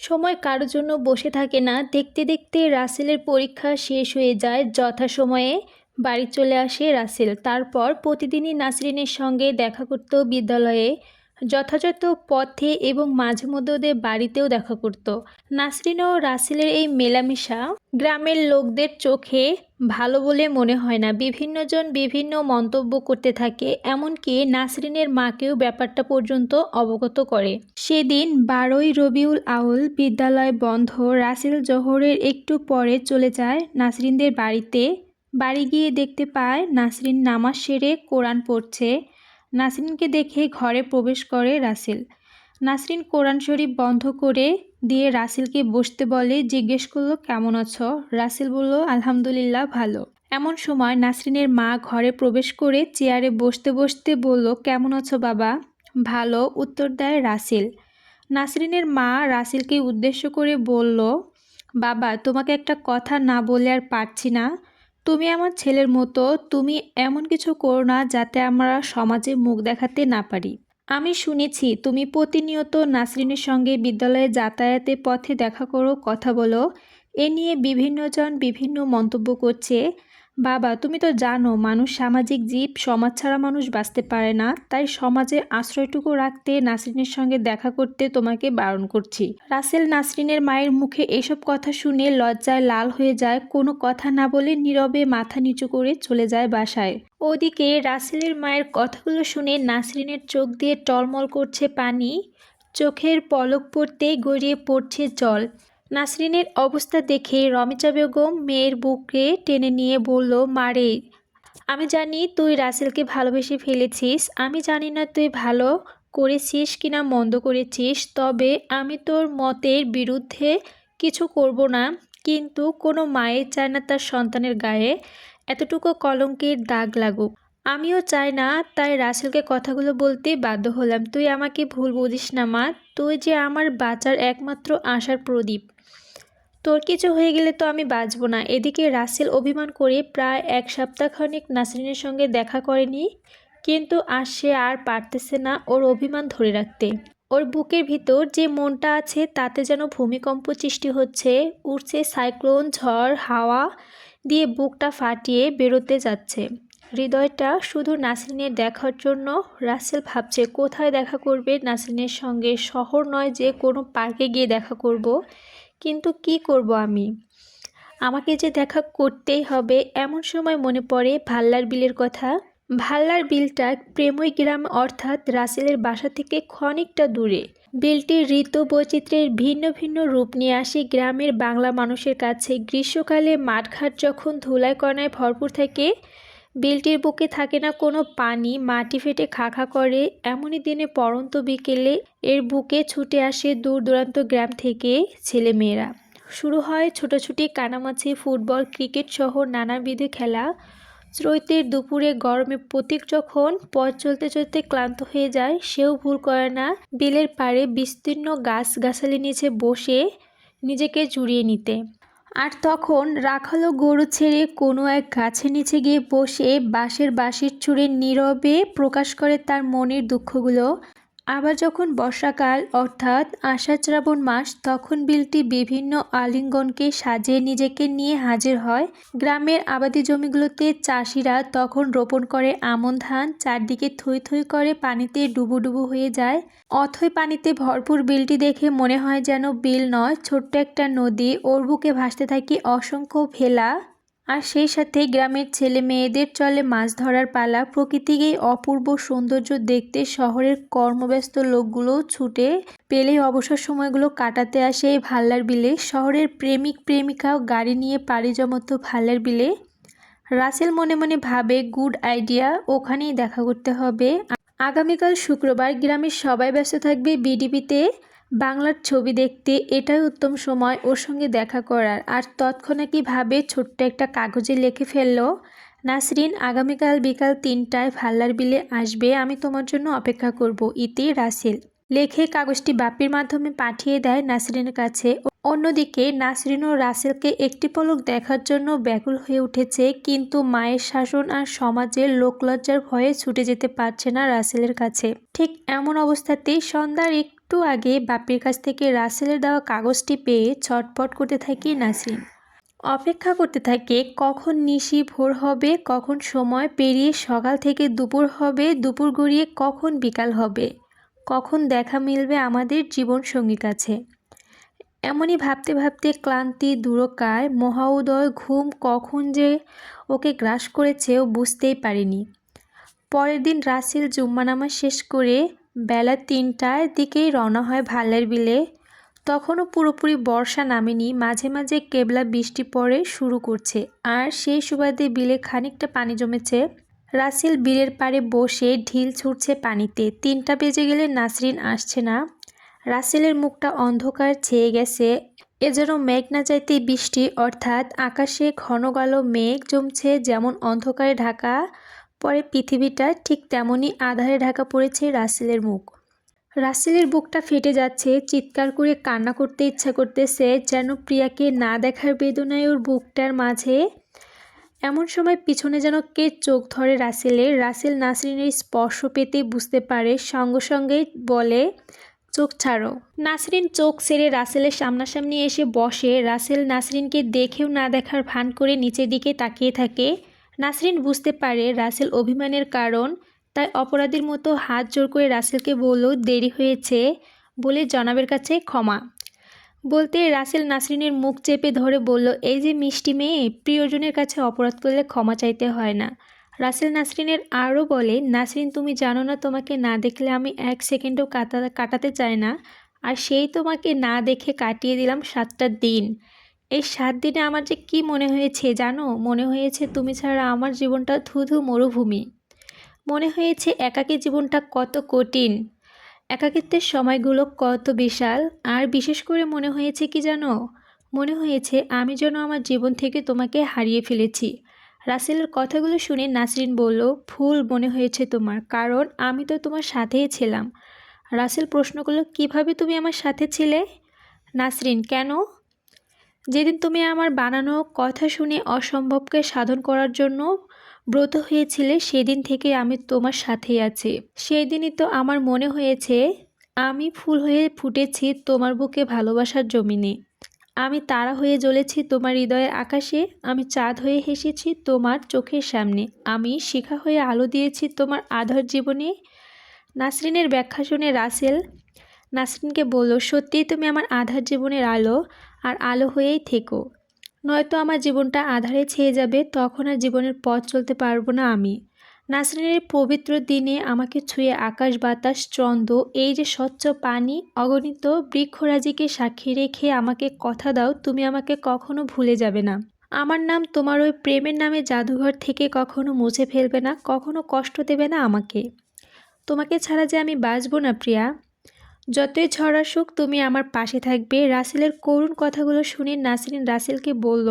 সময় কারোর জন্য বসে থাকে না। দেখতে দেখতে রাসেলের পরীক্ষা শেষ হয়ে যায়। যথাসময়ে বাড়ি চলে আসে রাসেল। তারপর প্রতিদিনই নাসরিনের সঙ্গে দেখা করত বিদ্যালয়ে, যথাযথ পথে এবং মাঝে মধ্যে ওদের বাড়িতেও দেখা করত। নাসরিন ও রাসেলের এই মেলামেশা গ্রামের লোকদের চোখে ভালো বলে মনে হয় না। বিভিন্নজন বিভিন্ন মন্তব্য করতে থাকে, এমনকি নাসরিনের মাকেও ব্যাপারটা পর্যন্ত অবগত করে। সেদিন 12ই রবিউল আউল, বিদ্যালয় বন্ধ। রাসেল জোহরের একটু পরে চলে যায় নাসরিনদের বাড়িতে। বাড়ি গিয়ে দেখতে পায় নাসরিন নামাজ সেরে কোরআন পড়ছে। নাসরিনকে দেখে ঘরে প্রবেশ করে রাসেল। নাসরিন কোরআন শরীফ বন্ধ করে দিয়ে রাসেলকে বসতে বলে। জিজ্ঞেস করলো, কেমন আছো? রাসেল বলল, আলহামদুলিল্লাহ, ভালো। এমন সময় নাসরিনের মা ঘরে প্রবেশ করে চেয়ারে বসতে বসতে বলল, কেমন আছো বাবা? ভালো, উত্তর দেয় রাসেল। নাসরিনের মা রাসেলকে উদ্দেশ্য করে বলল, বাবা, তোমাকে একটা কথা না বলে আর পারছি না। তুমি আমার ছেলের মতো, তুমি এমন কিছু করো না যাতে আমরা সমাজে মুখ দেখাতে না পারি। আমি শুনেছি তুমি প্রতিনিয়ত নাসরিনের সঙ্গে বিদ্যালয়ে যাতায়াতের পথে দেখা করো, কথা বলো। এ নিয়ে বিভিন্নজন বিভিন্ন মন্তব্য করছে। বাবা, তুমি তো জানো মানুষ সামাজিক জীব, সমাজ ছাড়া মানুষ বাঁচতে পারে না। তাই সমাজে আশ্রয়টুকু রাখতে নাসরিনের সঙ্গে দেখা করতে তোমাকে বারণ করছি। রাসেল নাসরিনের মায়ের মুখে এসব কথা শুনে লজ্জায় লাল হয়ে যায়। কোনো কথা না বলে নীরবে মাথা নিচু করে চলে যায় বাসায়। ওদিকে রাসেলের মায়ের কথাগুলো শুনে নাসরিনের চোখ দিয়ে টলমল করছে পানি। চোখের পলক পড়তেই গড়িয়ে পড়ছে জল। নাসরিনের অবস্থা দেখে রমিজা বেগম মেয়ের বুকে টেনে নিয়ে বলল, মারে, আমি জানি তুই রাসেলকে ভালোবেসে ফেলেছিস। আমি জানি না তুই ভালো করেছিস কিনা মন্দ করেছিস, তবে আমি তোর মতের বিরুদ্ধে কিছু করব না। কিন্তু কোনো মায়ের চায় না তার সন্তানের গায়ে এতটুকু কলঙ্কের দাগ লাগুক। আমিও চাই না, তাই রাসেলকে কথাগুলো বলতে বাধ্য হলাম। তুই আমাকে ভুল বুঝিস না মা, তুই যে আমার বাঁচার একমাত্র আশার প্রদীপ। তোর কিছু হয়ে গেলে তো আমি বাঁচব না। এদিকে রাসেল অভিমান করে প্রায় 1 সপ্তাহখানেক নাসরিনের সঙ্গে দেখা করেনি, কিন্তু আজ সে আর পারতেছে না ওর অভিমান ধরে রাখতে। ওর বুকের ভিতর যে মনটা আছে তাতে যেন ভূমিকম্প সৃষ্টি হচ্ছে, উঠছে সাইক্লোন, ঝড় হাওয়া দিয়ে বুকটা ফাটিয়ে বেরোতে যাচ্ছে। হৃদয়টা শুধু নাসরিনের দেখার জন্য। রাসেল ভাবছে কোথায় দেখা করবে নাসরিনের সঙ্গে। শহর নয় যে কোনো পার্কে গিয়ে দেখা করব, কিন্তু কি করব আমি? আমাকে যে দেখা করতেই হবে। এমন সময় মনে পড়ে ভাল্লার বিলের কথা। ভাল্লার বিলটা প্রেমই গ্রাম, অর্থাৎ রাসেলের বাসা থেকে খানিকটা দূরে। বিলটির ঋতু বৈচিত্র্যের ভিন্ন ভিন্ন রূপ নিয়ে আসে গ্রামের বাংলা মানুষের কাছে। গ্রীষ্মকালে মাঠঘাট যখন ধুলায় কণায় ভরপুর থাকে, বিলটির বুকে থাকে না কোনো পানি, মাটি ফেটে খা খা করে। এমনই দিনে পড়ন্ত বিকেলে এর বুকে ছুটে আসে দূর দূরান্ত গ্রাম থেকে ছেলেমেয়েরা। শুরু হয় ছোটাছুটি, কানামাছি, ফুটবল, ক্রিকেট সহ নানাবিধ খেলা। চৈতের দুপুরে গরমে প্রতীক যখন পথ চলতে চলতে ক্লান্ত হয়ে যায়, সেও ভুল করে না বিলের পাড়ে বিস্তীর্ণ গাছগাছালি নিচে বসে নিজেকে জুড়িয়ে নিতে। আর তখন রাখালো গরু ছেড়ে কোনো এক গাছের নিচে গিয়ে বসে বাঁশের বাঁশির সুরে নীরবে প্রকাশ করে তার মনের দুঃখগুলো। আবার যখন বর্ষাকাল, অর্থাৎ আষাঢ় শ্রাবণ মাস, তখন বিলটি বিভিন্ন আলিঙ্গনকে সাজিয়ে নিজেকে নিয়ে হাজির হয়। গ্রামের আবাদি জমিগুলোতে চাষিরা তখন রোপণ করে আমন ধান। চারদিকে থই থই করে পানিতে ডুবুডুবু হয়ে যায়। অথই পানিতে ভরপুর বিলটি দেখে মনে হয় যেন বিল নয়, ছোট্ট একটা নদী। ওর বুকে ভাসতে থাকে অসংখ্য ভেলা, আর সেই সাথে গ্রামের ছেলে মেয়েদের চলে মাছ ধরার পালা। প্রকৃতির এই অপূর্ব সৌন্দর্য দেখতে শহরের কর্মব্যস্ত লোকগুলো ছুটে পেলেই অবসর সময়গুলো কাটাতে আসে এই ভাল্লার বিলে। শহরের প্রেমিক প্রেমিকাও গাড়ি নিয়ে পাড়ি জমাতো ভাল্লার বিলে। রাসেল মনে মনে ভাবে, গুড আইডিয়া, ওখানেই দেখা করতে হবে। আগামীকাল শুক্রবার, গ্রামের সবাই ব্যস্ত থাকবে বিডিবিতে বাংলার ছবি দেখতে। এটাই উত্তম সময় ওর সঙ্গে দেখা করার। আর তৎক্ষণাৎই ভাবে ছোট্ট একটা কাগজে লিখে ফেলল, নাসরিন, আগামীকাল বিকাল 3টায় ভাল্লার বিলে আসবে, আমি তোমার জন্য অপেক্ষা করব। ইতি রাসেল। লেখে কাগজটি বাপির মাধ্যমে পাঠিয়ে দেয় নাসরিনের কাছে। অন্যদিকে নাসরিন ও রাসেলকে একটি পলক দেখার জন্য ব্যাকুল হয়ে উঠেছে, কিন্তু মায়ের শাসন আর সমাজের লোকলজ্জার ভয়ে ছুটে যেতে পারছে না রাসেলের কাছে। ঠিক এমন অবস্থাতেই সন্ধ্যার একটু আগে বাপির কাছ থেকে রাসেলের দেওয়া কাগজটি পেয়ে ছটফট করতে থাকে নাসরিন। অপেক্ষা করতে থাকে কখন নিশি ভোর হবে, কখন সময় পেরিয়ে সকাল থেকে দুপুর হবে, দুপুর গড়িয়ে কখন বিকাল হবে, কখন দেখা মিলবে আমাদের জীবনসঙ্গীর কাছে। এমনই ভাবতে ভাবতে ক্লান্তি দুরকায় মহোদয় ঘুম কখন যে ওকে গ্রাস করেছে ও বুঝতেই পারেনি। পরের দিন রাসেল জুম্মা নামাজ শেষ করে বেলা ৩টার দিকেই রওনা হয় ভাল্লার বিলে। তখনও পুরোপুরি বর্ষা নামেনি, মাঝে মাঝে কেবলা বৃষ্টি পড়ে শুরু করছে, আর সেই সুবাদে বিলে খানিকটা পানি জমেছে। রাসেল বিলের পাড়ে বসে ঢিল ছুটছে পানিতে। ৩টা বেজে গেলে নাসরিন আসছে না। রাসেলের মুখটা অন্ধকার ছেয়ে গেছে। এ যেন মেঘ না চাইতে বৃষ্টি, অর্থাৎ আকাশে ঘন কালো মেঘ জমছে। যেমন অন্ধকারে ঢাকা পরে পৃথিবীটা, ঠিক তেমনই আঁধারে ঢাকা পড়েছে রাসেলের মুখ। রাসেলের বুকটা ফেটে যাচ্ছে, চিৎকার করে কান্না করতে ইচ্ছা করতেছে, যেন প্রিয়াকে না দেখার বেদনায় ওর বুকটার মাঝে। এমন সময় পিছনে যেন কে চোখ ধরে রাসেলের। রাসেল নাসরিনের স্পর্শ পেতে বুঝতে পারে, সঙ্গে সঙ্গেই বলে, চোখ ছাড়ো। নাসরিন চোখ ছেড়ে রাসেলের সামনাসামনি এসে বসে। রাসেল নাসরিনকে দেখেও না দেখার ভান করে নিচের দিকে তাকিয়ে থাকে। নাসরিন বুঝতে পারে রাসেল অভিমানের কারণ, তাই অপরাধীর মতো হাত জোর করে রাসেলকে বলল, দেরি হয়েছে বলে জনাবের কাছে ক্ষমা। বলতে রাসেল নাসরিনের মুখ চেপে ধরে বলল, এই যে মিষ্টি মেয়ে, প্রিয়জনের কাছে অপরাধ করলে ক্ষমা চাইতে হয় না। রাসেল নাসরিনের আরও বলে, নাসরিন তুমি জানো না, তোমাকে না দেখলে আমি এক সেকেন্ডও কাটাতে চাই না, আর সেই তোমাকে না দেখে কাটিয়ে দিলাম 7টা দিন। এই 7 দিনে আমার যে কি মনে হয়েছে জানো? মনে হয়েছে তুমি ছাড়া আমার জীবনটা ধুধু মরুভূমি। মনে হয়েছে একাকী জীবনটা কত কঠিন, একাকিত্বের সময়গুলো কত বিশাল। আর বিশেষ করে মনে হয়েছে কি জানো? মনে হয়েছে আমি যেন আমার জীবন থেকে তোমাকে হারিয়ে ফেলেছি। রাসেলের কথাগুলো শুনে নাসরিন বলল, ভুল মনে হয়েছে তোমার, কারণ আমি তো তোমার সাথেই ছিলাম। রাসেল প্রশ্ন করল, কিভাবে তুমি আমার সাথে ছিলে? নাসরিন, কেন? যেদিন তুমি আমার বানানো কথা শুনে অসম্ভবকে সাধন করার জন্য ব্রত হয়েছিলে, সেদিন থেকে আমি তোমার সাথেই আছি। সেই দিনই তো আমার মনে হয়েছে আমি ফুল হয়ে ফুটেছি তোমার বুকে ভালোবাসার জমিনে। আমি তারা হয়ে জ্বলেছি তোমার হৃদয়ের আকাশে। আমি চাঁদ হয়ে হেসেছি তোমার চোখের সামনে। আমি শিখা হয়ে আলো দিয়েছি তোমার আধার জীবনে। নাসরিনের ব্যাখ্যা শুনে রাসেল নাসরিনকে বলল, সত্যিই তুমি আমার আধার জীবনের আলো, আর আলো হয়েই থেকো, নয়তো আমার জীবনটা আধারে ছেয়ে যাবে, তখন আর জীবনের পথ চলতে পারবো না আমি। নাসরিনের পবিত্র দিনে আমাকে ছুঁয়ে আকাশ বাতাস চন্দ্র, এই যে স্বচ্ছ পানি, অগণিত বৃক্ষরাজিকে সাক্ষী রেখে আমাকে কথা দাও, তুমি আমাকে কখনো ভুলে যাবে না। আমার নাম তোমার ওই প্রেমের নামে জাদুঘর থেকে কখনো মুছে ফেলবে না, কখনো কষ্ট দেবে না আমাকে। তোমাকে ছাড়া যে আমি বাঁচবো না প্রিয়া। যতই ঝড় আসুক তুমি আমার পাশে থাকবে। রাসেলের করুণ কথাগুলো শুনে নাসরিন রাসেলকে বলল,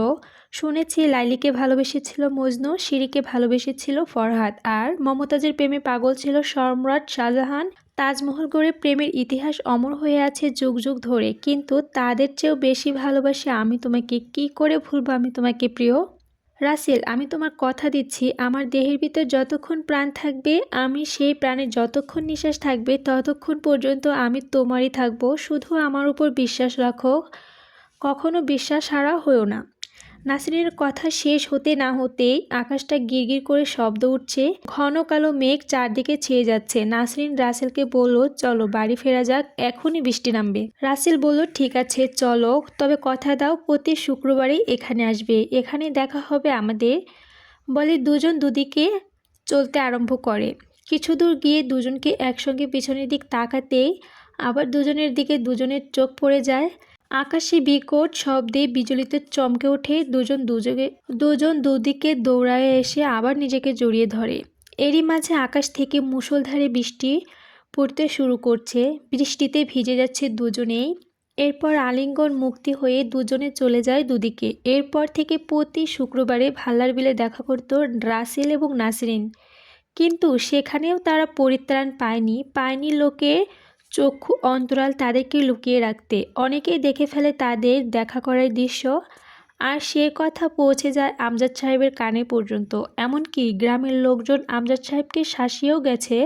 শুনেছি লাইলিকে ভালোবেসেছিল মজনু, শিরিকে ভালোবেসেছিল ফরহাদ, আর মমতাজের প্রেমে পাগল ছিল সম্রাট শাহজাহান। তাজমহল গড়ে প্রেমের ইতিহাস অমর হয়ে আছে যুগ যুগ ধরে, কিন্তু তাদের চেয়েও বেশি ভালোবাসি আমি তোমাকে। কি করে ভুলবো আমি তোমাকে প্রিয়? রাসেল, আমি তোমার কথা দিচ্ছি, আমার দেহের ভিতর যতক্ষণ প্রাণ থাকবে, আমি সেই প্রাণের যতক্ষণ নিঃশ্বাস থাকবে, ততক্ষণ পর্যন্ত আমি তোমারই থাকব। শুধু আমার উপর বিশ্বাস রাখো, কখনো বিশ্বাস হারা হয়েও না। নাসরিনের কথা শেষ হতে না হতেই আকাশটা গিরগির করে শব্দ উঠছে, ঘন কালো মেঘ চারদিকে ছেয়ে যাচ্ছে। নাসরিন রাসেলকে বলল, চলো বাড়ি ফেরা যাক, এখনই বৃষ্টি নামবে। রাসেল বলল, ঠিক আছে চলো, তবে কথা দাও প্রতি শুক্রবারই এখানে আসবে, এখানে দেখা হবে আমাদের। বলে দুজন দুদিকে চলতে আরম্ভ করে। কিছু দূর গিয়ে দুজনকে একসঙ্গে পিছনের দিক তাকাতেই আবার দুজনের দিকে দুজনের চোখ পড়ে যায়। আকাশে বিকট শব্দে বিজলিতে চমকে ওঠে। দুজন দুদিকে দৌড়ায় এসে আবার নিজেকে জড়িয়ে ধরে। এরই মাঝে আকাশ থেকে মুষলধারে বৃষ্টি পড়তে শুরু করছে। বৃষ্টিতে ভিজে যাচ্ছে দুজনেই। এরপর আলিঙ্গন মুক্তি হয়ে দুজনে চলে যায় দুদিকে। এরপর থেকে প্রতি শুক্রবারে ভাল্লার বিলে দেখা করত রাসেল এবং নাসরিন, কিন্তু সেখানেও তারা পরিত্রাণ পায়নি লোকের চক্ষু অন্তরাল তাদেরকে লুকিয়ে রাখতে। অনেকেই দেখে ফেলে তাদের দেখা করার দৃশ্য, আর সে কথা পৌঁছে যায় আমজাদ সাহেবের কানে পর্যন্ত। এমনকি গ্রামের লোকজন আমজাদ সাহেবকে শাসিয়েও গেছে,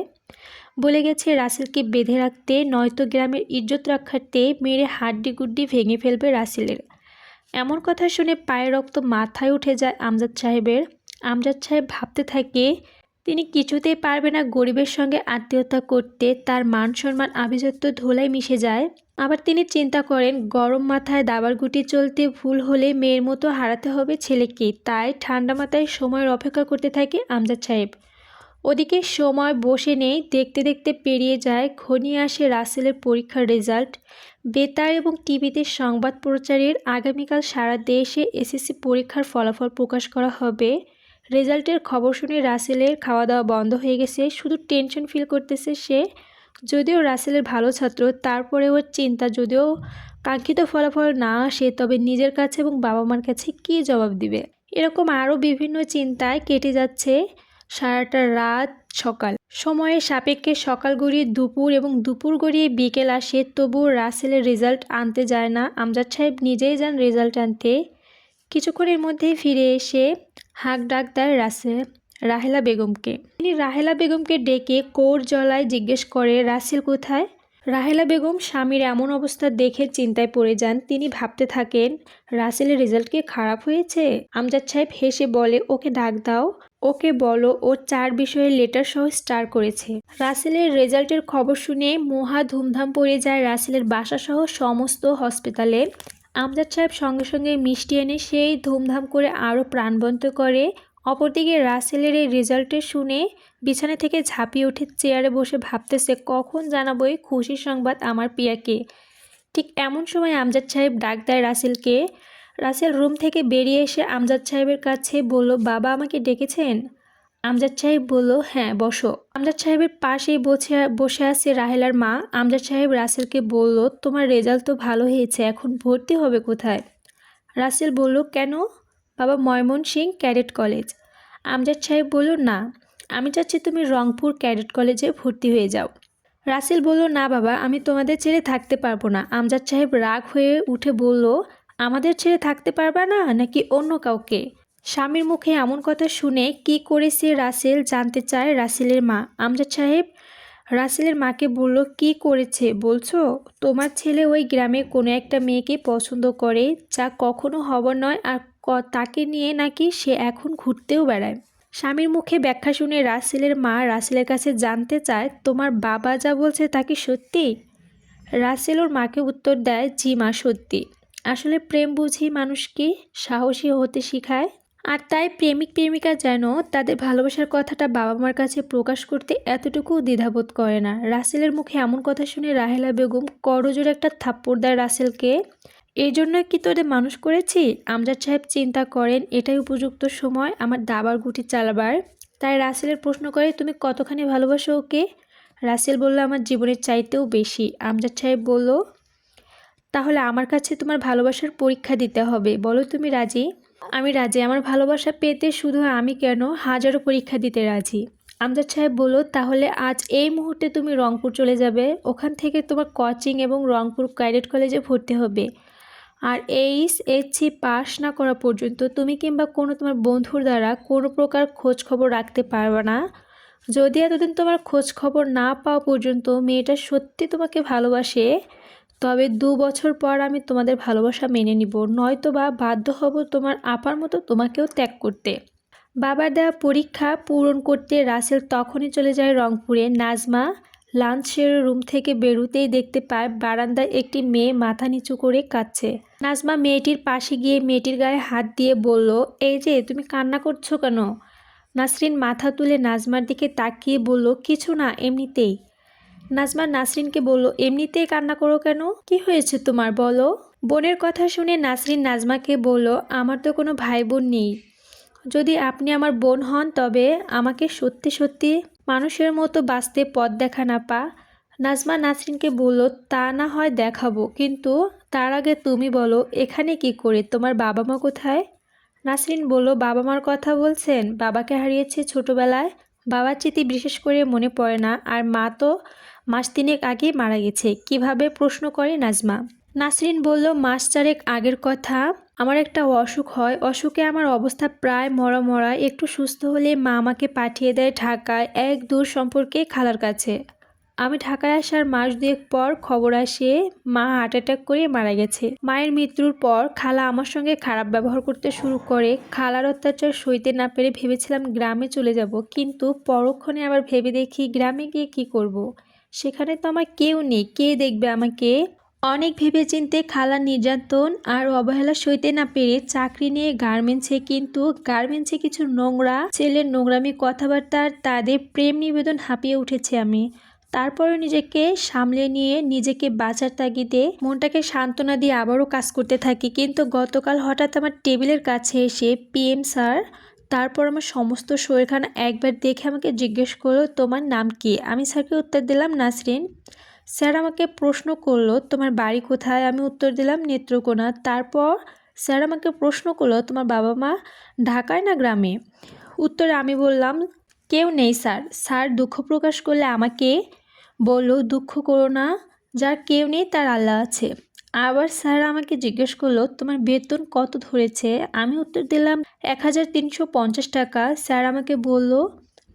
বলে গেছে রাসেলকে বেঁধে রাখতে, নয়তো গ্রামের ইজ্জত রক্ষার্থে মেরে হাড্ডি গুড্ডি ভেঙে ফেলবে রাসেলের। এমন কথা শুনে পায়ের রক্ত মাথায় উঠে যায় আমজাদ সাহেবের। আমজাদ সাহেব ভাবতে থাকে তিনি কিছুতেই পারবে না গরিবের সঙ্গে আত্মীয়তা করতে, তার মান সম্মান আভিজাত্য ধুলায় মিশে যায়। আবার তিনি চিন্তা করেন গরম মাথায় দাবার গুটি চলতে ভুল হলে মেয়ের মতো হারাতে হবে ছেলেকে, তাই ঠান্ডা মাথায় সময়ের অপেক্ষা করতে থাকে আমজাদ সাহেব। ওদিকে সময় বসে নেই, দেখতে দেখতে পেরিয়ে যায়, ঘনিয়ে আসে রাসেলের পরীক্ষার রেজাল্ট। বেতার এবং টিভিতে সংবাদ প্রচারের আগামীকাল সারা দেশে এসএসসি পরীক্ষার ফলাফল প্রকাশ করা হবে। রেজাল্টের খবর শুনে রাসেলের খাওয়া দাওয়া বন্ধ হয়ে গেছে, শুধু টেনশন ফিল করতেছে সে। যদিও রাসেলের ভালো ছাত্র, তারপরেও ওর চিন্তা যদিও কাঙ্ক্ষিত ফলাফল না আসে তবে নিজের কাছে এবং বাবা মার কাছে কী জবাব দিবে। এরকম আরও বিভিন্ন চিন্তায় কেটে যাচ্ছে সারাটা রাত সকাল। সময়ের সাপেক্ষে সকাল গড়িয়ে দুপুর এবং দুপুর গড়িয়ে বিকেল আসে, তবুও রাসেলের রেজাল্ট আনতে যায় না। আমজাদ সাহেব নিজেই যান রেজাল্ট আনতে। কিছুক্ষণের মধ্যেই ফিরে এসে হাঁক ডাক দেয় রাহেলা বেগমকে। তিনি রাহেলা বেগমকে ডেকে কোর জলায় জিজ্ঞেস করে রাসেল কোথায়। রাহেলা বেগম স্বামীর এমন অবস্থা দেখে চিন্তায় পড়ে যান। তিনি ভাবতে থাকেন রাসেলের রেজাল্ট কি খারাপ হয়েছে। আমজাদ সাহেব হেসে বলে ওকে ডাক দাও, ওকে বলো ও 4 বিষয়ে লেটার সহ স্টার করেছে। রাসেলের রেজাল্টের খবর শুনে মহা ধুমধাম পড়ে যায় রাসেলের বাসাসহ সমস্ত হসপিটালে। আমজাদ সাহেব সঙ্গে সঙ্গে মিষ্টি এনে সেই ধুমধাম করে আরও প্রাণবন্ত করে। অপরদিকে রাসেলের এই রেজাল্টের শুনে বিছানা থেকে ঝাঁপিয়ে উঠে চেয়ারে বসে ভাবতেছে কখন জানাবো এই খুশির সংবাদ আমার পিয়াকে। ঠিক এমন সময় আমজাদ সাহেব ডাক দেয় রাসেলকে। রাসেল রুম থেকে বেরিয়ে এসে আমজাদ সাহেবের কাছে বলল বাবা আমাকে ডেকেছেন। আমজাদ সাহেব বলল হ্যাঁ বসো। আমজাদ সাহেবের পাশেই বসে আছে রাহেলার মা। আমজাদ সাহেব রাসেলকে বলল তোমার রেজাল্ট তো ভালো হয়েছে, এখন ভর্তি হবে কোথায়। রাসেল বলল কেন বাবা, ময়মনসিংহ ক্যাডেট কলেজ। আমজাদ সাহেব বলল না, আমি চাচ্ছি তুমি রংপুর ক্যাডেট কলেজে ভর্তি হয়ে যাও। রাসেল বলল না বাবা, আমি তোমাদের ছেড়ে থাকতে পারবো না। আমজাদ সাহেব রাগ হয়ে উঠে বলল আমাদের ছেড়ে থাকতে পারবা না নাকি অন্য কাউকে। স্বামীর মুখে এমন কথা শুনে কি করেছে রাসেল জানতে চায় রাসেলের মা। আমজাদ সাহেব রাসেলের মাকে বলল কি করেছে বলছো। তোমার ছেলে ওই গ্রামে কোনো একটা মেয়েকে পছন্দ করে, যা কখনো হবার নয়, আর তাকে নিয়ে নাকি সে এখন ঘুরতেও বেড়ায়। স্বামীর মুখে ব্যাখ্যা শুনে রাসেলের মা রাসেলের কাছে জানতে চায় তোমার বাবা যা বলছে তা কি সত্যি। রাসেল ওর মাকে উত্তর দেয় জি মা, সত্যি। আসলে প্রেম বুঝি মানুষকে সাহসী হতে শেখায়, আর তাই প্রেমিক প্রেমিকা যেন তাদের ভালোবাসার কথাটা বাবা মার কাছে প্রকাশ করতে এতটুকু দ্বিধাবোধ করে না। রাসেলের মুখে এমন কথা শুনে রাহেলা বেগম করজোড়ে একটা থাপ্পড় দেয় রাসেলকে। এই জন্য কি তোদের মানুষ করেছি। আমজাদ সাহেব চিন্তা করেন এটাই উপযুক্ত সময় আমার দাবার গুটি চালাবার। তাই রাসেলের প্রশ্ন করে তুমি কতখানি ভালোবাসো ওকে। রাসেল বলল আমার জীবনের চাইতেও বেশি। আমজাদ সাহেব বলল তাহলে আমার কাছে তোমার ভালোবাসার পরীক্ষা দিতে হবে, বলো তুমি রাজি। আমি রাজি, আমার ভালোবাসা পেতে শুধু আমি কেন, হাজারো পরীক্ষা দিতে রাজি। আমজাদ সাহেব বলল তাহলে আজ এই মুহূর্তে তুমি রংপুর চলে যাবে, ওখান থেকে তোমার কোচিং এবং রংপুর ক্যাডেট কলেজে ভর্তি হবে। আর এইচএসসি পাস না করা পর্যন্ত তুমি কিংবা কোনো তোমার বন্ধুর দ্বারা কোনো প্রকার খোঁজ খবর রাখতে পারবে না। যদি এতদিন তোমার খোঁজ খবর না পাওয়া পর্যন্ত মেয়েটা সত্যি তোমাকে ভালোবাসে, তবে 2 বছর পর আমি তোমাদের ভালোবাসা মেনে নিব, নয়তো বা বাধ্য হব তোমার আপার মতো তোমাকেও ত্যাগ করতে। বাবার দেওয়া পরীক্ষা পূরণ করতে রাসেল তখনই চলে যায় রংপুরে। নাজমা লাঞ্চের রুম থেকে বেরোতেই দেখতে পায় বারান্দায় একটি মেয়ে মাথা নিচু করে কাঁদছে। নাজমা মেয়েটির পাশে গিয়ে মেয়েটির গায়ে হাত দিয়ে বলল এই যে তুমি কান্না করছো কেন। নাসরিন মাথা তুলে নাজমার দিকে তাকিয়ে বলল কিছু না, এমনিতেই। নাজমা নাসরিনকে বলল এমনিতেই কান্না করো কেন, কি হয়েছে তোমার বলো। বোনের কথা শুনে নাসরিন নাজমাকে বলল আমার তো কোনো ভাই বোন নেই, যদি আপনি আমার বোন হন তবে আমাকে সত্যি সত্যি মানুষের মতো বাঁচতে পথ দেখা না পা। নাজমা নাসরিনকে বলল তা না হয় দেখাবো, কিন্তু তার আগে তুমি বলো এখানে কি করে, তোমার বাবা মা কোথায়। নাসরিন বলল বাবা মার কথা বলছেন, বাবাকে হারিয়েছে ছোটোবেলায়, বাবার স্মৃতি বিশেষ করে মনে পড়ে না, আর মা তো মাস 3 আগে মারা গেছে। কিভাবে প্রশ্ন করে নাজমা। নাসরিন বলল মাস 4 আগের কথা, আমার একটা অসুখ হয়, অসুখে আমার অবস্থা প্রায় মরা মরা, একটু সুস্থ হলে মা আমাকে পাঠিয়ে দেয় ঢাকায় এক দূর সম্পর্কে খালার কাছে। আমি ঢাকায় আসার মাস 2 পর খবর আসে মা হার্ট অ্যাটাক করে মারা গেছে। মায়ের মৃত্যুর পর খালা আমার সঙ্গে খারাপ ব্যবহার করতে শুরু করে। খালার অত্যাচার সইতে না পেরে ভেবেছিলাম গ্রামে চলে যাব, কিন্তু পরক্ষণে আবার ভেবে দেখি গ্রামে গিয়ে কি করব। সেখানে তো আমার কেউ নেই, কে দেখবে আমাকে। অনেক ভেবেচিন্তে খালার নির্যাতন আর অবহেলা সইতে না পেরে চাকরি নিয়ে গার্মেন্টসে, কিন্তু গার্মেন্টসে কিছু নোংরা ছেলের নোংরামি কথাবার্তা আর তাদের প্রেম নিবেদন হাঁপিয়ে উঠেছে আমি। তারপরও নিজেকে সামলে নিয়ে নিজেকে বাঁচার তাগিদে মনটাকে সান্ত্বনা দিয়ে আবারও কাজ করতে থাকি। কিন্তু গতকাল হঠাৎ আমার টেবিলের কাছে এসে পিএম স্যার তারপর আমার সমস্ত শরীরখানা একবার দেখে আমাকে জিজ্ঞেস করলো, তোমার নাম কি? আমি স্যারকে উত্তর দিলাম নাসরিন। স্যার আমাকে প্রশ্ন করলো, তোমার বাড়ি কোথায়? আমি উত্তর দিলাম নেত্রকোনা। তারপর স্যার আমাকে প্রশ্ন করলো, তোমার বাবা মা ঢাকায় না গ্রামে? উত্তরে আমি বললাম, কেউ নেই স্যার। স্যার দুঃখ প্রকাশ করলে আমাকে বলল, দুঃখ করো না, যার কেউ নেই তার আল্লাহ আছে। আবার স্যার আমাকে জিজ্ঞেস করলো, তোমার বেতন কত ধরেছে? আমি উত্তর দিলাম 1350 টাকা। স্যার আমাকে বলল,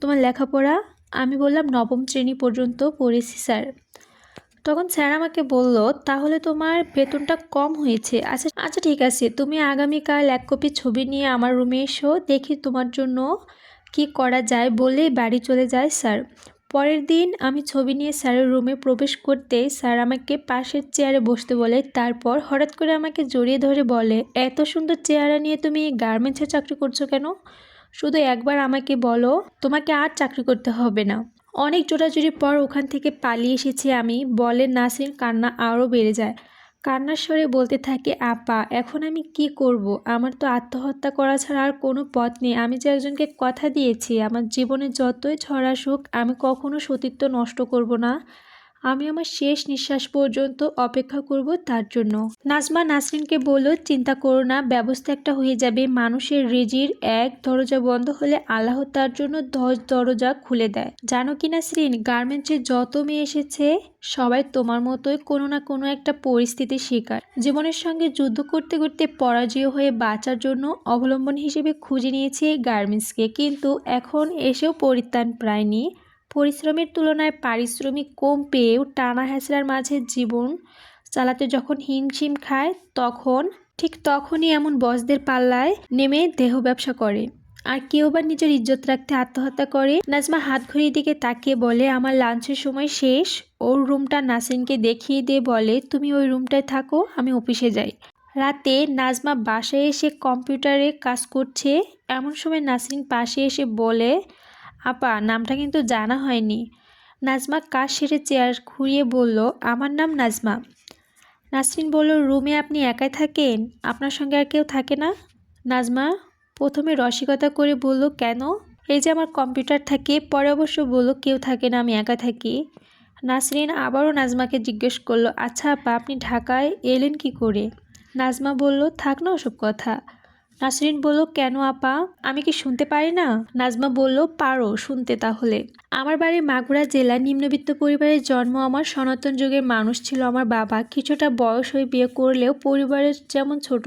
তোমার লেখাপড়া? আমি বললাম নবম শ্রেণী পর্যন্ত পড়েছি স্যার। তখন স্যার আমাকে বলল, তাহলে তোমার বেতনটা কম হয়েছে। আচ্ছা আচ্ছা ঠিক আছে, তুমি আগামীকাল 1 কপি ছবি নিয়ে আমার রুমে এসো, দেখি তোমার জন্য কি করা যায়। বলেই বাড়ি চলে যায় স্যার। পরের দিন আমি ছবি নিয়ে স্যারের রুমে প্রবেশ করতেই স্যার আমাকে পাশের চেয়ারে বসতে বলে। তারপর হঠাৎ করে আমাকে জড়িয়ে ধরে বলে, এত সুন্দর চেহারা নিয়ে তুমি গার্মেন্টসে চাকরি করছো কেন? শুধু একবার আমাকে বলো, তোমাকে আর চাকরি করতে হবে না। অনেক জোরাজুরির পর ওখান থেকে পালিয়ে এসেছি আমি, বলে নাসরিন। কান্না আরও বেড়ে যায়। কান্নার স্বরে বলতে থাকে, আপা এখন আমি কি করব? আমার তো আত্মহত্যা করা ছাড়া আর কোনো পথ নেই। আমি যে একজনকে কথা দিয়েছি, আমার জীবনে যতই ঝড় আসুক আমি কখনো সতীত্ব নষ্ট করব না। আমি আমার শেষ নিঃশ্বাস পর্যন্ত অপেক্ষা করব তার জন্য। নাজমা নাসরিনকে বলল, চিন্তা করো না, ব্যবস্থা একটা হয়ে যাবে। মানুষের রিজির এক দরজা বন্ধ হলে আল্লাহ তার জন্য 10 দরজা খুলে দেয়। জানো কি নাসরিন, গার্মেন্টসে যত মেয়ে এসেছে সবাই তোমার মতোই কোনো না কোনো একটা পরিস্থিতির শিকার। জীবনের সঙ্গে যুদ্ধ করতে করতে পরাজয় হয়ে বাঁচার জন্য অবলম্বন হিসেবে খুঁজে নিয়েছি এই গার্মেন্টসকে, কিন্তু এখন এসেও পরিত্রাণ প্রায়নি। পরিশ্রমের তুলনায় পারিশ্রমিক কম পেয়েও টানা হ্যাসরার মাঝে জীবন চালাতে যখন হিমশিম খায়, ঠিক তখনই এমন বসদের পাল্লায় নেমে দেহ ব্যবসা করে। আর কেউ বা নিজের ইজ্জত রাখতে আত্মহত্যা করে। নাজমা হাত ঘড়ির দিকে তাকিয়ে বলে, আমার লাঞ্চের সময় শেষ। ওর রুমটা নাসরিনকে দেখিয়ে দিয়ে বলে, তুমি ওই রুমটায় থাকো, আমি অফিসে যাই। রাতে নাজমা বাসায় এসে কম্পিউটারে কাজ করছে, এমন সময় নাসরিন পাশে এসে বলে, আপা নামটা কিন্তু জানা হয়নি। নাজমা কাজ সেরে চেয়ার ঘুরিয়ে বলল, আমার নাম নাজমা। নাসরিন বলল, রুমে আপনি একাই থাকেন? আপনার সঙ্গে আর কেউ থাকে না? নাজমা প্রথমে রসিকতা করে বলল, কেন? এই যে আমার কম্পিউটার থাকে। পরে অবশ্য বলল, কেউ থাকে না, আমি একা থাকি। নাসরিন আবারও নাজমাকে জিজ্ঞেস করলো, আচ্ছা আপা আপনি ঢাকায় এলেন কি করে? নাজমা বলল, থাক না ওসব কথা। নাসরিন বলল, কেন আপা, আমি কি শুনতে পারি না? নাজমা বলল, পারো শুনতে তাহলে। আমার বাড়ি মাগুরা জেলা, নিম্নবিত্ত পরিবারের জন্ম আমার। সনাতন যুগের মানুষ ছিল আমার বাবা। কিছুটা বয়স হয়ে বিয়ে করলেও পরিবারের যেমন ছোট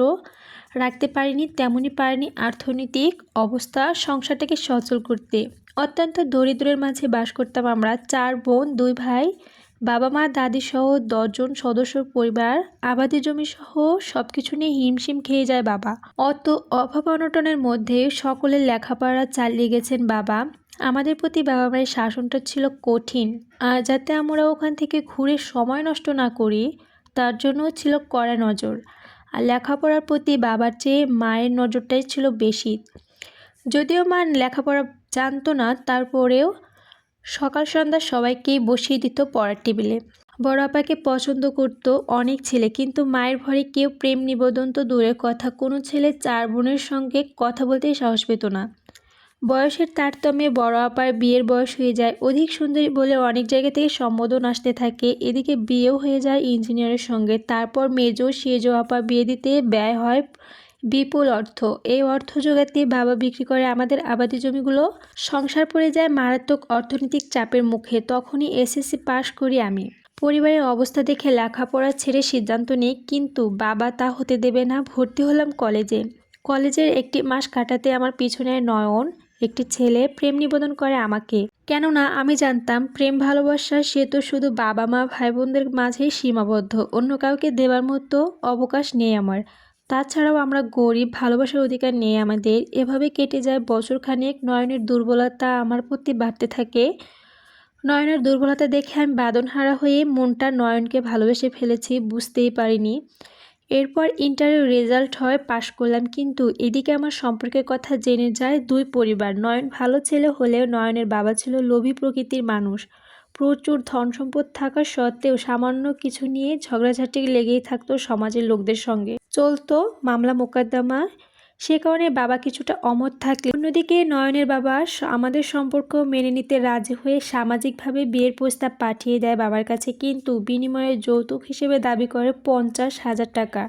রাখতে পারিনি, তেমনই পারিনি অর্থনৈতিক অবস্থা সংসারটাকে সচল করতে। অত্যন্ত দরিদ্রের মাঝে বাস করতাম আমরা, 4 বোন 2 ভাই, বাবা মা দাদি সহ 10 জন সদস্যর পরিবার। আবাদি জমি সহ সবকিছু নিয়ে হিমশিম খেয়ে যায় বাবা। অত অভাব অনটনের মধ্যে সকলের লেখাপড়া চালিয়ে গেছেন বাবা। আমাদের প্রতি বাবা মায়ের শাসনটা ছিল কঠিন, আর যাতে আমরা ওখান থেকে ঘুরে সময় নষ্ট না করি তার জন্য ছিল কড়া নজর। আর লেখাপড়ার প্রতি বাবার চেয়ে মায়ের নজরটাই ছিল বেশি। যদিও মা লেখাপড়া জানতো না, তারপরেও সকাল সন্ধ্যা সবাইকেই বসিয়ে দিত পড়ার টেবিলে। বড় আপাকে পছন্দ করত অনেক ছেলে, কিন্তু মায়ের ভয়ে কেউ প্রেম নিবেদন তো দূরের কথা, কোনো ছেলে 4 বোনের সঙ্গে কথা বলতেই সাহস পেত না। বয়সের তারতম্যে বড় আপার বিয়ের বয়স হয়ে যায়। অধিক সুন্দরী বলে অনেক জায়গা থেকে সম্বোধন আসতে থাকে। এদিকে বিয়েও হয়ে যায় ইঞ্জিনিয়ারের সঙ্গে। তারপর মেজো সেজো আপার বিয়ে দিতে ব্যয় হয় বিপুল অর্থ। এই অর্থ জোগাতে বাবা বিক্রি করে আমাদের আবাদি জমিগুলো। সংসার পড়ে যায় মারাত্মক অর্থনৈতিক চাপের মুখে। তখনই এসএসসি পাশ করি আমি। পরিবারের অবস্থা দেখে লেখাপড়া ছেড়ে সিদ্ধান্ত নেই, কিন্তু বাবা তা হতে দেবে না। ভর্তি হলাম কলেজে। কলেজের 1টি মাস কাটাতে আমার পিছনে নয়ন। একটি ছেলে প্রেম নিবেদন করে আমাকে। কেননা আমি জানতাম প্রেম ভালোবাসা সে তো শুধু বাবা মা ভাই বোনদের মাঝেই সীমাবদ্ধ, অন্য কাউকে দেবার মতো অবকাশ নেই আমার। তাছাড়াও আমরা গরিব, ভালোবাসার অধিকার নেই আমাদের। এভাবে কেটে যায় বছরখানেক। নয়নের দুর্বলতা আমার প্রতি বাড়তে থাকে। নয়নের দুর্বলতা দেখে আমি বাঁধনহারা হয়ে মনটা নয়নকে ভালোবেসে ফেলেছি, বুঝতেই পারিনি। এরপর ইন্টারভিউ রেজাল্ট হয়, পাশ করলাম। কিন্তু এদিকে আমার সম্পর্কের কথা জেনে যায় দুই পরিবার। নয়ন ভালো ছেলে হলেও নয়নের বাবা ছিল লোভী প্রকৃতির মানুষ। প্রচুর ধন সম্পদ থাকা সত্ত্বেও সামান্য কিছু নিয়ে ঝগড়াঝাটি লেগেই থাকতো সমাজের লোকদের সঙ্গে। চলতো মামলা মোকদ্দমা। সে কারণে বাবা কিছুটা অমত থাকলে, অন্যদিকে নয়নের বাবা আমাদের সম্পর্ক মেনে নিতে রাজি হয়ে সামাজিকভাবে বিয়ের প্রস্তাব পাঠিয়ে দেয় বাবার কাছে। কিন্তু বিনিময়ে যৌতুক হিসেবে দাবি করে 50,000 টাকা।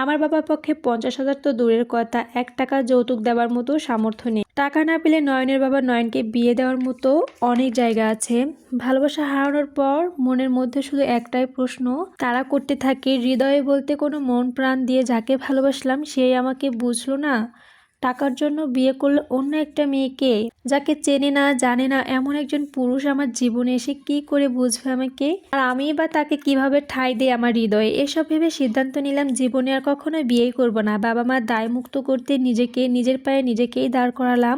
আমার বাবার পক্ষে 50,000 তো দূরের কথা, 1 টাকা যৌতুক দেওয়ার মতো সামর্থ্য নেই। টাকা না পেলে নয়নের বাবা নয়নকে বিয়ে দেওয়ার মতো অনেক জায়গা আছে। ভালোবাসা হারানোর পর মনের মধ্যে শুধু একটাই প্রশ্ন তারা করতে থাকে, হৃদয়ে বলতে কোনো মন প্রাণ দিয়ে যাকে ভালোবাসলাম সেই আমাকে বুঝলো না। টাকার জন্য বিয়ে করলো অন্য একটা মেয়েকে, যাকে চেনে না জানে না এমন একজন পুরুষ আমার জীবনে এসে কি করে বুঝবে আমাকে, আর আমি বা তাকে কিভাবে ঠাঁই দেই আমার হৃদয়ে। এসব ভেবে সিদ্ধান্ত নিলাম জীবনে আর কখনো বিয়েই করব না। বাবা মার দায় মুক্ত করতে নিজেকে, নিজের পায়ে নিজেকেই দাঁড় করালাম।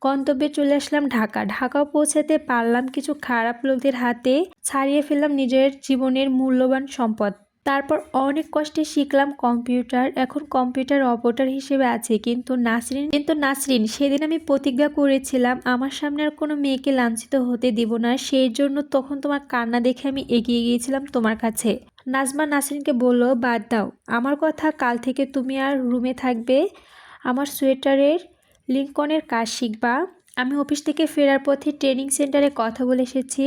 গন্তব্যে চলে আসলাম ঢাকা। ঢাকাও পৌঁছাতে পারলাম কিছু খারাপ লোকদের হাতে, ছাড়িয়ে ফেললাম নিজের জীবনের মূল্যবান সম্পদ। তারপর অনেক কষ্টে শিখলাম কম্পিউটার। এখন কম্পিউটার অপারেটর হিসেবে আছে। কিন্তু নাসরিন সেদিন আমি প্রতিজ্ঞা করেছিলাম আমার সামনে আর কোনো মেয়েকে লাঞ্ছিত হতে দিব না। সেই জন্য তখন তোমার কান্না দেখে আমি এগিয়ে গিয়েছিলাম তোমার কাছে। নাজমা নাসরিনকে বলল, বাদ দাও আমার কথা, কাল থেকে তুমি আর রুমে থাকবে, আমার সোয়েটারের লিঙ্কনের কাজ শিখবা। আমি অফিস থেকে ফেরার পথে ট্রেনিং সেন্টারে কথা বলে এসেছি।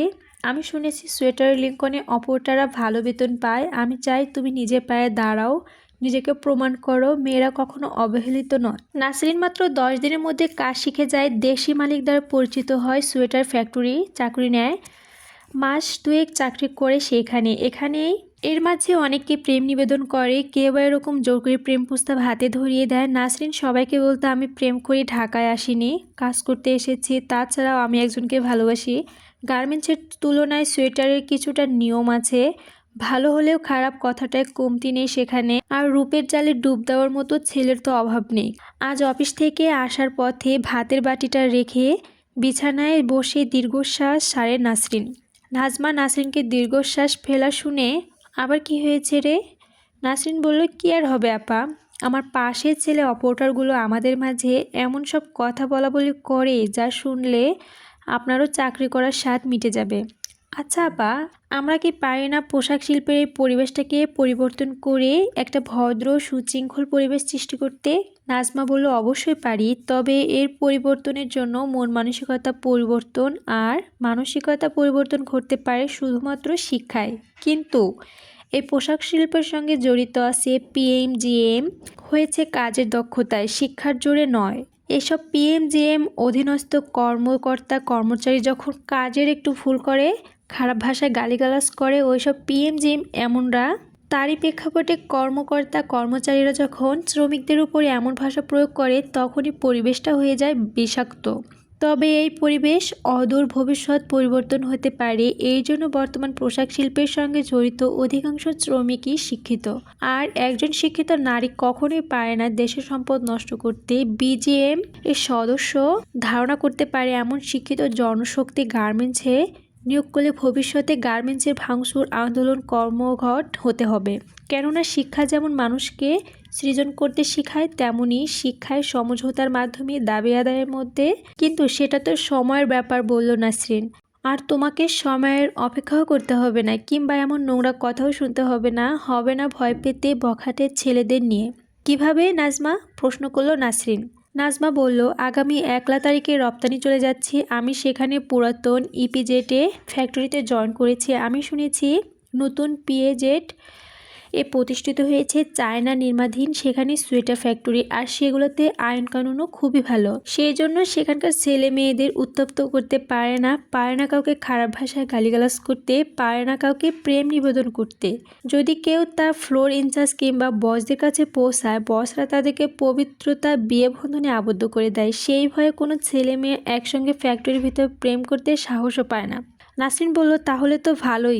আমি শুনেছি সোয়েটার লিঙ্কনে অপরটারা ভালো বেতন পায়। আমি চাই তুমি নিজের পায়ে দাঁড়াও, নিজেকে প্রমাণ করো, মেয়েরা কখনো অবহেলিত নয়। নাসরিন মাত্র 10 দিনের মধ্যে কাজ শিখে যায়। দেশি মালিক দ্বারা পরিচিত হয়, সোয়েটার ফ্যাক্টরি চাকরি নেয়। মাস 2 চাকরি করে এখানেই। এর মাঝে অনেককে প্রেম নিবেদন করে, কেউ বা এরকম জোর করে প্রেম প্রস্তাব হাতে ধরিয়ে দেয়। নাসরিন সবাইকে বলতো আমি প্রেম করে ঢাকায় আসিনি, কাজ করতে এসেছি। তাছাড়াও আমি একজনকে ভালোবাসি। গার্মেন্টসের তুলনায় সোয়েটারের কিছুটা নিয়ম আছে, ভালো হলেও খারাপ কথাটায় কমতি নেই সেখানে। আর রূপের জালে ডুব দেওয়ার মতো ছেলের তো অভাব নেই। আজ অফিস থেকে আসার পথে ভাতের বাটিটা রেখে বিছানায় বসে দীর্ঘশ্বাস ছাড়ে নাসরিন। নাজমা নাসরিনকে দীর্ঘশ্বাস ফেলা শুনে, আবার কি হয়েছে রে? নাসরিন বলল, কি আর হবে আপা, আমার পাশের ছেলে অপারেটরগুলো আমাদের মাঝে এমন সব কথা বলা বলি করে যা শুনলে আপনারও চাকরি করার স্বাদ মিটে যাবে। আচ্ছা আপা, আমরা কি পারি না পোশাক শিল্পের এই পরিবেশটাকে পরিবর্তন করে একটা ভদ্র সুশৃঙ্খল পরিবেশ সৃষ্টি করতে? নাজমা বলল, অবশ্যই পারি, তবে এর পরিবর্তনের জন্য মন মানসিকতা পরিবর্তন, আর মানসিকতা পরিবর্তন করতে পারে শুধুমাত্র শিক্ষায়। কিন্তু এই পোশাক শিল্পের সঙ্গে জড়িত আছে পিএমজিএম, হয়েছে কাজের দক্ষতায়, শিক্ষার জোরে নয়। এসব পিএমজিএম অধীনস্থ কর্মকর্তা কর্মচারী যখন কাজের একটু ভুল করে, খারাপ ভাষায় গালিগালাজ করে, ওইসব পিএমজিএম এমনরা, তারই প্রেক্ষাপটে কর্মকর্তা কর্মচারীরা যখন শ্রমিকদের উপরে এমন ভাষা প্রয়োগ করে, তখনই পরিবেশটা হয়ে যায় বিষাক্ত। তবে এই পরিবেশ অদূর ভবিষ্যৎ পরিবর্তন হতে পারে। এই জন্য বর্তমান পোশাক শিল্পের সঙ্গে জড়িত অধিকাংশ শ্রমিকই শিক্ষিত। আর একজন শিক্ষিত নারী কখনোই পারে না দেশের সম্পদ নষ্ট করতে। বিজিএম এর সদস্য ধারণা করতে পারে এমন শিক্ষিত জনশক্তি গার্মেন্টসে নিয়োগ করলে ভবিষ্যতে গার্মেন্টসের ভাঙচুর আন্দোলন কর্মঘট হতে হবে। কেননা শিক্ষা যেমন মানুষকে সৃজন করতে শেখায়, তেমনি শিক্ষায় সমঝোতার মাধ্যমে দাবি আদায়ের মধ্যে। কিন্তু সেটা তো সময়ের ব্যাপার, বলল নাসরিন। আর তোমাকে সময়ের অপেক্ষাও করতে হবে না, কিংবা এমন নোংরা কথাও শুনতে হবে না ভয় পেতে বখাটের ছেলেদের নিয়ে। কিভাবে নাজমা? প্রশ্ন করল নাসরিন। নাজমা বলল, আগামী 1 তারিখে রপ্তানি চলে যাচ্ছি। আমি সেখানে পুরাতন ইপিজেটে ফ্যাক্টরিতে জয়েন করেছি। আমি শুনেছি নতুন পিএজেট এ প্রতিষ্ঠিত হয়েছে চায়না নির্মাণাধীন সেখানে সোয়েটার ফ্যাক্টরি, আর সেগুলোতে আইন কানুনও খুবই ভালো। সেই জন্য সেখানকার ছেলে মেয়েদের উত্তপ্ত করতে পারে না কাউকে খারাপ ভাষায় গালিগালাজ করতে, পারে না কাউকে প্রেম নিবেদন করতে। যদি কেউ তার ফ্লোর ইনচার্জ কিংবা বসদের কাছে পৌঁছায়, বসরা তাদেরকে পবিত্রতা বিয়ে বন্ধনে আবদ্ধ করে দেয়। সেই ভয়ে কোনো ছেলে মেয়ে একসঙ্গে ফ্যাক্টরির ভিতর প্রেম করতে সাহসও পায় না। নাসরিন বলল, তাহলে তো ভালোই।